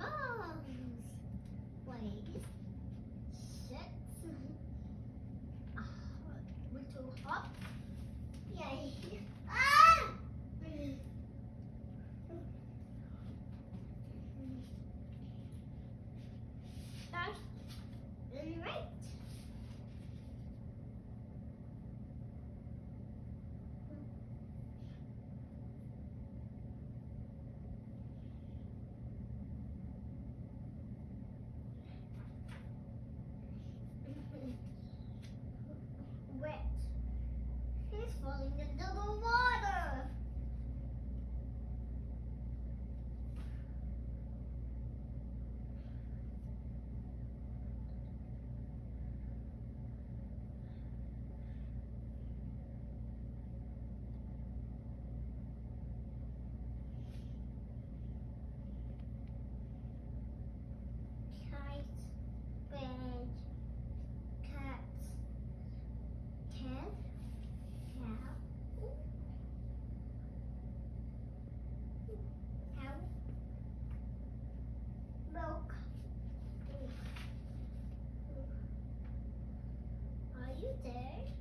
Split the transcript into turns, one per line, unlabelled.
Rose. Legs. Sits. Little hop. Yay. Ah! That's right. Wet. He's falling into the water. Kites, bed, cats, cat, cow, cow, milk. Are you there?